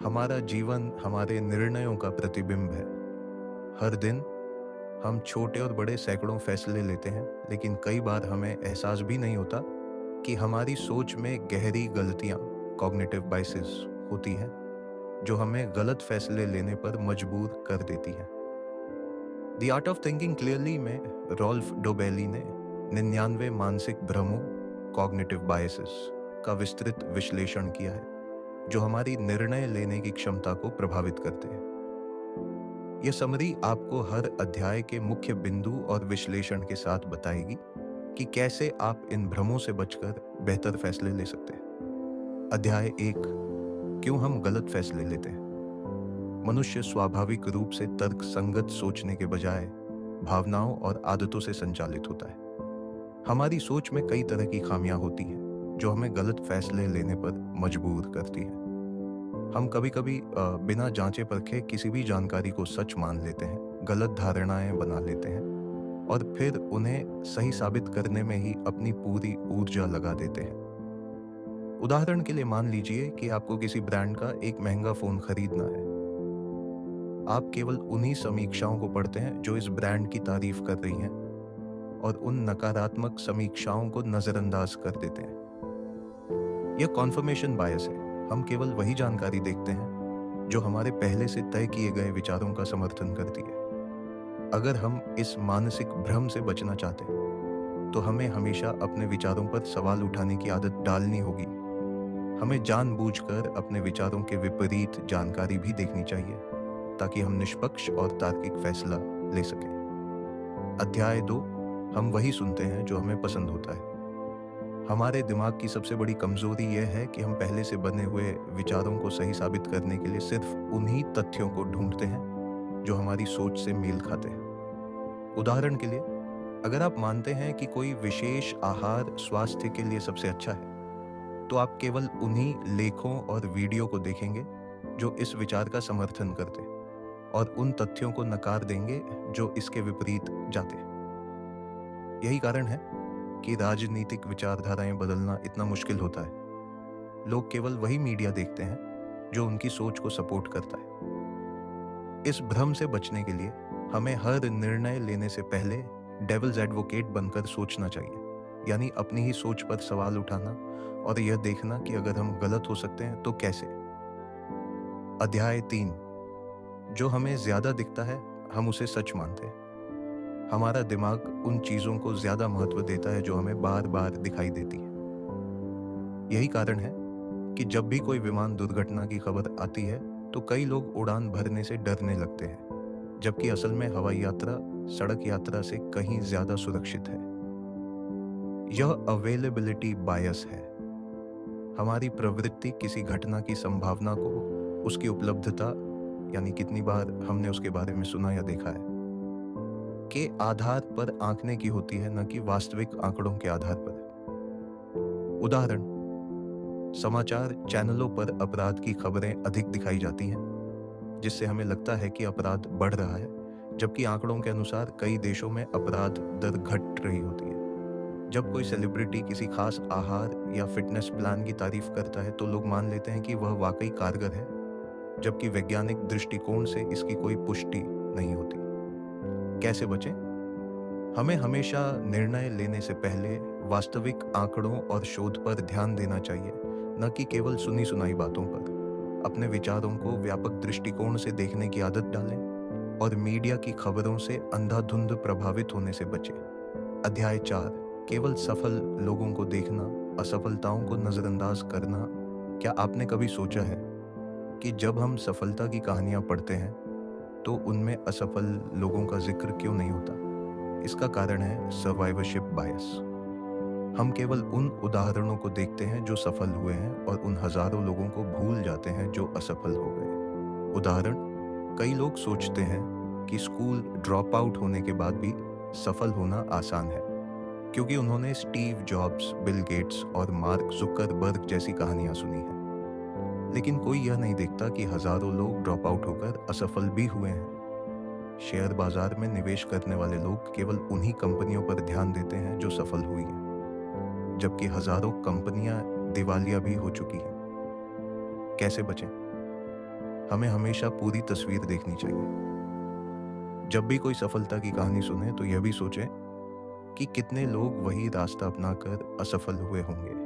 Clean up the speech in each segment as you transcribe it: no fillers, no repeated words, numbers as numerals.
हमारा जीवन हमारे निर्णयों का प्रतिबिंब है। हर दिन हम छोटे और बड़े सैकड़ों फैसले लेते हैं, लेकिन कई बार हमें एहसास भी नहीं होता कि हमारी सोच में गहरी गलतियां, कॉग्निटिव बाइसेस होती हैं, जो हमें गलत फैसले लेने पर मजबूर कर देती हैं। The art of thinking clearly में रॉल्फ डोबेली ने 99 मानसिक भ्रमों, कॉग्निटिव बायसेस का विस्तृत विश्लेषण किया है, जो हमारी निर्णय लेने की क्षमता को प्रभावित करते हैं। यह समरी आपको हर अध्याय के मुख्य बिंदु और विश्लेषण के साथ बताएगी कि कैसे आप इन भ्रमों से बचकर बेहतर फैसले ले सकते हैं। अध्याय 1, क्यों हम गलत फैसले लेते हैं। मनुष्य स्वाभाविक रूप से तर्क संगत सोचने के बजाय भावनाओं और आदतों से संचालित होता है। हमारी सोच में कई तरह की खामियां होती हैं, जो हमें गलत फैसले लेने पर मजबूर करती हैं। हम कभी-कभी बिना जांचे परखे किसी भी जानकारी को सच मान लेते हैं, गलत धारणाएं बना लेते हैं और फिर उन्हें सही साबित करने में ही अपनी पूरी ऊर्जा लगा देते हैं। उदाहरण के लिए मान लीजिए कि आपको किसी ब्रांड का एक महंगा फोन खरीदना है। आप केवल उन्हीं समीक्षाओं को पढ़ते हैं जो इस ब्रांड की तारीफ कर रही हैं और उन नकारात्मक समीक्षाओं को नजरअंदाज कर देते हैं। यह कॉन्फर्मेशन बायस है। हम केवल वही जानकारी देखते हैं जो हमारे पहले से तय किए गए विचारों का समर्थन करती है। अगर हम इस मानसिक भ्रम से बचना चाहते हैं, तो हमें हमेशा अपने विचारों पर सवाल उठाने की आदत डालनी होगी। हमें जानबूझकर अपने विचारों के विपरीत जानकारी भी देखनी चाहिए, ताकि हम निष्पक्ष और तार्किक फैसला ले सकें। अध्याय 2, हम वही सुनते हैं जो हमें पसंद होता है। हमारे दिमाग की सबसे बड़ी कमजोरी यह है कि हम पहले से बने हुए विचारों को सही साबित करने के लिए सिर्फ उन्हीं तथ्यों को ढूंढते हैं जो हमारी सोच से मेल खाते हैं। उदाहरण के लिए, अगर आप मानते हैं कि कोई विशेष आहार स्वास्थ्य के लिए सबसे अच्छा है, तो आप केवल उन्हीं लेखों और वीडियो को देखेंगे जो इस विचार का समर्थन करते हैं और उन तथ्यों को नकार देंगे जो इसके विपरीत जाते हैं। यही कारण है कि राजनीतिक विचारधाराएं बदलना इतना मुश्किल होता है। लोग केवल वही मीडिया देखते हैं जो उनकी सोच को सपोर्ट करता है। इस भ्रम से बचने के लिए हमें हर निर्णय लेने से पहले डेविल्स एडवोकेट बनकर सोचना चाहिए, यानी अपनी ही सोच पर सवाल उठाना और यह देखना कि अगर हम गलत हो सकते हैं तो कैसे। अध्याय 3, जो हमें ज्यादा दिखता है हम उसे सच मानते हैं। हमारा दिमाग उन चीजों को ज्यादा महत्व देता है जो हमें बार बार दिखाई देती है। यही कारण है कि जब भी कोई विमान दुर्घटना की खबर आती है, तो कई लोग उड़ान भरने से डरने लगते हैं, जबकि असल में हवाई यात्रा सड़क यात्रा से कहीं ज्यादा सुरक्षित है। यह अवेलेबिलिटी बायस है। हमारी प्रवृत्ति किसी घटना की संभावना को उसकी उपलब्धता, यानी कितनी बार हमने उसके बारे में सुना या देखा है, के आधार पर आंकने की होती है, न कि वास्तविक आंकड़ों के आधार पर। उदाहरण, समाचार चैनलों पर अपराध की खबरें अधिक दिखाई जाती हैं, जिससे हमें लगता है कि अपराध बढ़ रहा है, जबकि आंकड़ों के अनुसार कई देशों में अपराध दर घट रही होती है। जब कोई सेलिब्रिटी किसी खास आहार या फिटनेस प्लान की तारीफ करता है, तो लोग मान लेते हैं कि वह वाकई कारगर है, जबकि वैज्ञानिक दृष्टिकोण से इसकी कोई पुष्टि नहीं होती। कैसे बचें? हमें हमेशा निर्णय लेने से पहले वास्तविक आंकड़ों और शोध पर ध्यान देना चाहिए, न कि केवल सुनी सुनाई बातों पर। अपने विचारों को व्यापक दृष्टिकोण से देखने की आदत डालें और मीडिया की खबरों से अंधाधुंध प्रभावित होने से बचें। अध्याय 4, केवल सफल लोगों को देखना, असफलताओं को नजरअंदाज करना। क्या आपने कभी सोचा है कि जब हम सफलता की कहानियां पढ़ते हैं, तो उनमें असफल लोगों का जिक्र क्यों नहीं होता? इसका कारण है सर्वाइवरशिप बायस। हम केवल उन उदाहरणों को देखते हैं जो सफल हुए हैं और उन हजारों लोगों को भूल जाते हैं जो असफल हो गए। उदाहरण, कई लोग सोचते हैं कि स्कूल ड्रॉप आउट होने के बाद भी सफल होना आसान है, क्योंकि उन्होंने स्टीव जॉब्स, बिल गेट्स और मार्क जुकरबर्ग जैसी कहानियां सुनी हैं। लेकिन कोई यह नहीं देखता कि हजारों लोग ड्रॉप आउट होकर असफल भी हुए हैं। शेयर बाजार में निवेश करने वाले लोग केवल उन्हीं कंपनियों पर ध्यान देते हैं जो सफल हुई हैं, जबकि हजारों कंपनियां दिवालिया भी हो चुकी हैं। कैसे बचें? हमें हमेशा पूरी तस्वीर देखनी चाहिए। जब भी कोई सफलता की कहानी सुने तो यह भी सोचें कि कितने लोग वही रास्ता अपनाकर असफल हुए होंगे।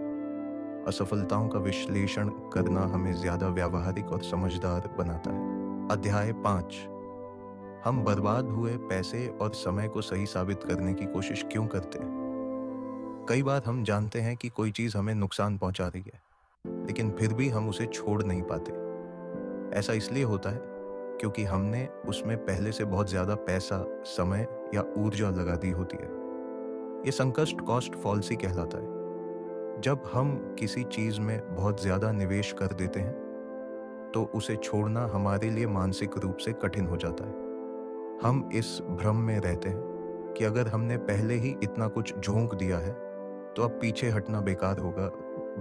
असफलताओं का विश्लेषण करना हमें ज्यादा व्यावहारिक और समझदार बनाता है। अध्याय 5। हम बर्बाद हुए पैसे और समय को सही साबित करने की कोशिश क्यों करते हैं? कई बार हम जानते हैं कि कोई चीज हमें नुकसान पहुंचा रही है, लेकिन फिर भी हम उसे छोड़ नहीं पाते। ऐसा इसलिए होता है क्योंकि हमने उसमें पहले से बहुत ज्यादा पैसा, समय या ऊर्जा लगा दी होती है। ये संकस्ट कॉस्ट फॉल्सी कहलाता है। जब हम किसी चीज में बहुत ज्यादा निवेश कर देते हैं तो उसे छोड़ना हमारे लिए मानसिक रूप से कठिन हो जाता है। हम इस भ्रम में रहते हैं कि अगर हमने पहले ही इतना कुछ झोंक दिया है तो अब पीछे हटना बेकार होगा,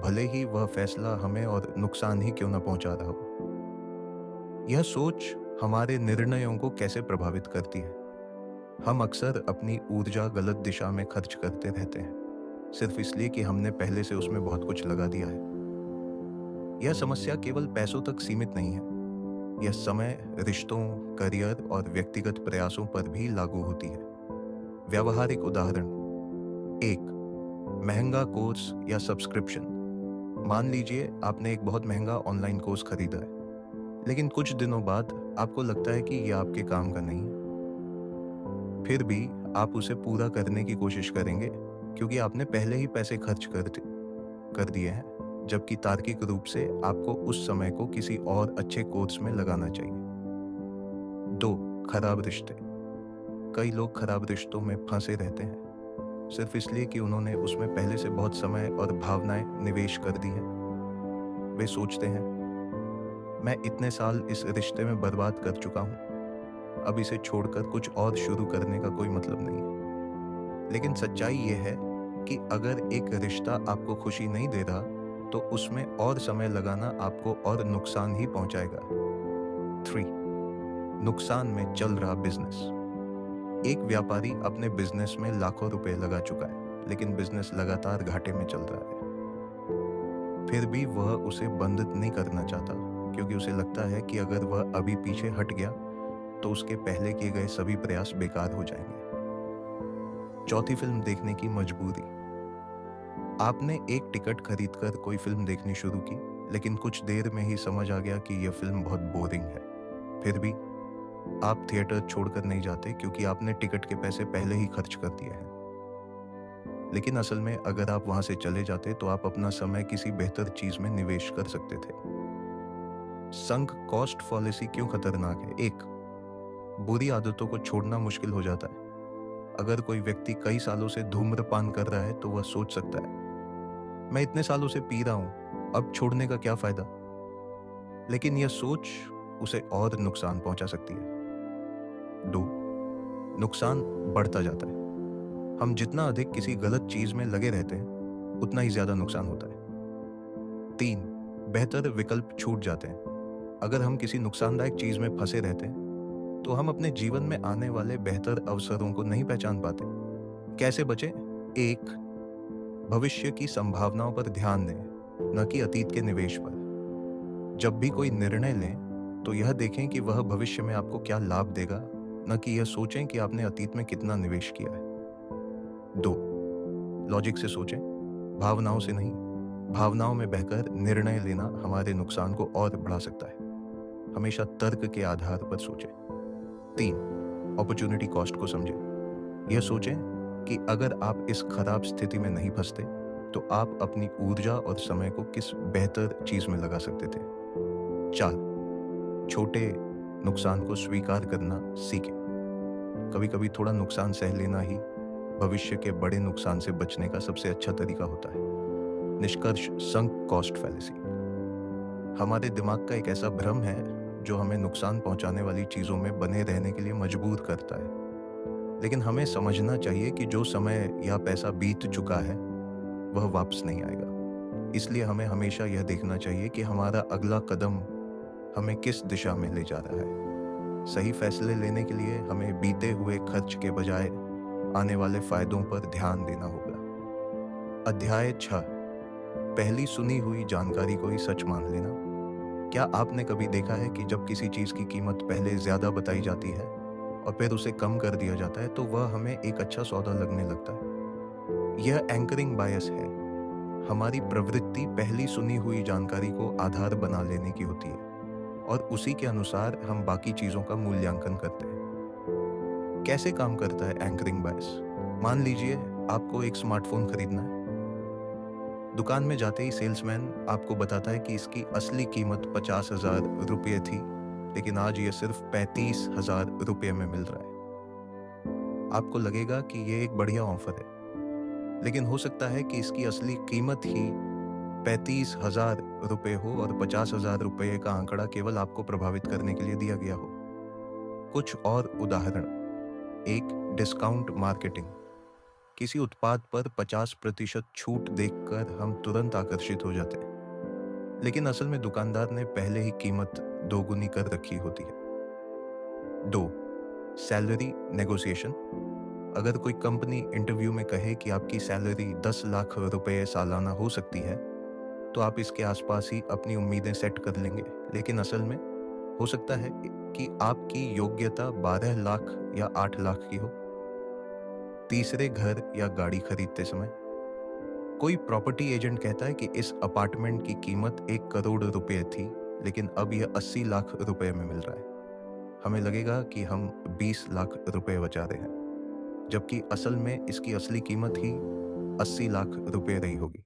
भले ही वह फैसला हमें और नुकसान ही क्यों ना पहुंचा रहा हो। यह सोच हमारे निर्णयों को कैसे प्रभावित करती है? हम अक्सर अपनी ऊर्जा गलत दिशा में खर्च करते रहते हैं, सिर्फ इसलिए कि हमने पहले से उसमें बहुत कुछ लगा दिया है। यह समस्या केवल पैसों तक सीमित नहीं है। यह समय, रिश्तों, करियर और व्यक्तिगत प्रयासों पर भी लागू होती है। व्यावहारिक उदाहरण: 1. महंगा कोर्स या सब्सक्रिप्शन। मान लीजिए आपने एक बहुत महंगा ऑनलाइन कोर्स खरीदा है, लेकिन कुछ दिनों बाद आपको लगता है कि यह आपके काम का नहीं है। फिर भी आप उसे पूरा करने की कोशिश करेंगे क्योंकि आपने पहले ही पैसे खर्च कर दिए हैं, जबकि तार्किक रूप से आपको उस समय को किसी और अच्छे कोर्स में लगाना चाहिए। 2. खराब रिश्ते। कई लोग खराब रिश्तों में फंसे रहते हैं सिर्फ इसलिए कि उन्होंने उसमें पहले से बहुत समय और भावनाएं निवेश कर दी हैं। वे सोचते हैं, मैं इतने साल इस रिश्ते में बर्बाद कर चुका हूं, अब इसे छोड़कर कुछ और शुरू करने का कोई मतलब नहीं है। लेकिन सच्चाई यह है कि अगर एक रिश्ता आपको खुशी नहीं दे रहा तो उसमें और समय लगाना आपको और नुकसान ही पहुंचाएगा। 3. नुकसान में चल रहा बिजनेस। एक व्यापारी अपने बिजनेस में लाखों रुपए लगा चुका है, लेकिन बिजनेस लगातार घाटे में चल रहा है। फिर भी वह उसे बंद नहीं करना चाहता क्योंकि उसे लगता है कि अगर वह अभी पीछे हट गया तो उसके पहले किए गए सभी प्रयास बेकार हो जाएंगे। चौथी फिल्म देखने की मजबूरी। आपने एक टिकट खरीदकर कोई फिल्म देखनी शुरू की, लेकिन कुछ देर में ही समझ आ गया कि यह फिल्म बहुत बोरिंग है। फिर भी आप थिएटर छोड़कर नहीं जाते क्योंकि आपने टिकट के पैसे पहले ही खर्च कर दिए हैं। लेकिन असल में अगर आप वहां से चले जाते तो आप अपना समय किसी बेहतर चीज में निवेश कर सकते थे। संक कॉस्ट फॉलिसी क्यों खतरनाक है? 1. बुरी आदतों को छोड़ना मुश्किल हो जाता है। अगर कोई व्यक्ति कई सालों से धूम्रपान कर रहा है तो वह सोच सकता है, मैं इतने सालों से पी रहा हूं, अब छोड़ने का क्या फायदा? लेकिन यह सोच उसे और नुकसान पहुंचा सकती है। 2. नुकसान बढ़ता जाता है। हम जितना अधिक किसी गलत चीज में लगे रहते हैं उतना ही ज्यादा नुकसान होता है। 3. बेहतर विकल्प छूट जाते हैं। अगर हम किसी नुकसानदायक चीज में फंसे रहते हैं तो हम अपने जीवन में आने वाले बेहतर अवसरों को नहीं पहचान पाते। कैसे बचें? 1. भविष्य की संभावनाओं पर ध्यान दें, न कि अतीत के निवेश पर। जब भी कोई निर्णय लें तो यह देखें कि वह भविष्य में आपको क्या लाभ देगा, न कि यह सोचें कि आपने अतीत में कितना निवेश किया है। 2. लॉजिक से सोचें, भावनाओं से नहीं। भावनाओं में बहकर निर्णय लेना हमारे नुकसान को और बढ़ा सकता है। हमेशा तर्क के आधार पर सोचें। 3. अपॉर्चुनिटी कॉस्ट को समझें। यह सोचें कि अगर आप इस खराब स्थिति में नहीं फंसते तो आप अपनी ऊर्जा और समय को किस बेहतर चीज में लगा सकते थे। 4. छोटे नुकसान को स्वीकार करना सीखें। कभी कभी थोड़ा नुकसान सह लेना ही भविष्य के बड़े नुकसान से बचने का सबसे अच्छा तरीका होता है। निष्कर्ष: संक कॉस्ट फैलेसी हमारे दिमाग का एक ऐसा भ्रम है जो हमें नुकसान पहुंचाने वाली चीजों में बने रहने के लिए मजबूर करता है। लेकिन हमें समझना चाहिए कि जो समय या पैसा बीत चुका है वह वापस नहीं आएगा। इसलिए हमें हमेशा यह देखना चाहिए कि हमारा अगला कदम हमें किस दिशा में ले जा रहा है। सही फैसले लेने के लिए हमें बीते हुए खर्च के बजाय आने वाले फायदों पर ध्यान देना होगा। अध्याय 6. पहली सुनी हुई जानकारी को ही सच मान लेना। क्या आपने कभी देखा है कि जब किसी चीज़ की कीमत पहले ज़्यादा बताई जाती है और फिर उसे कम कर दिया जाता है, तो वह हमें एक अच्छा सौदा लगने लगता है? यह एंकरिंग बायस है। हमारी प्रवृत्ति पहली सुनी हुई जानकारी को आधार बना लेने की होती है और उसी के अनुसार हम बाकी चीज़ों का मूल्यांकन करते हैं। कैसे काम करता है एंकरिंग बायस? मान लीजिए आपको एक स्मार्टफ़ोन खरीदना है। दुकान में जाते ही सेल्समैन आपको बताता है कि इसकी असली कीमत 50,000 रुपये थी, लेकिन आज ये सिर्फ 35,000 रुपये में मिल रहा है। आपको लगेगा कि ये एक बढ़िया ऑफर है, लेकिन हो सकता है कि इसकी असली कीमत ही 35,000 रुपये हो और 50,000 रुपये का आंकड़ा केवल आपको प्रभावित करने के लिए दिया गया हो। कुछ और उदाहरण। एक, डिस्काउंट मार्केटिंग। किसी उत्पाद पर 50% छूट देखकर हम तुरंत आकर्षित हो जाते हैं, लेकिन असल में दुकानदार ने पहले ही कीमत दोगुनी कर रखी होती है। 2, सैलरी नेगोशिएशन। अगर कोई कंपनी इंटरव्यू में कहे कि आपकी सैलरी 10 लाख रुपए सालाना हो सकती है, तो आप इसके आसपास ही अपनी उम्मीदें सेट कर लेंगे, लेकिन असल में हो सकता है कि आपकी योग्यता 12 लाख या 8 लाख की हो। तीसरे, घर या गाड़ी खरीदते समय कोई प्रॉपर्टी एजेंट कहता है कि इस अपार्टमेंट की कीमत 1 करोड़ रुपए थी, लेकिन अब यह 80 लाख रुपए में मिल रहा है। हमें लगेगा कि हम 20 लाख रुपए बचा रहे हैं, जबकि असल में इसकी असली कीमत ही 80 लाख रुपए रही होगी।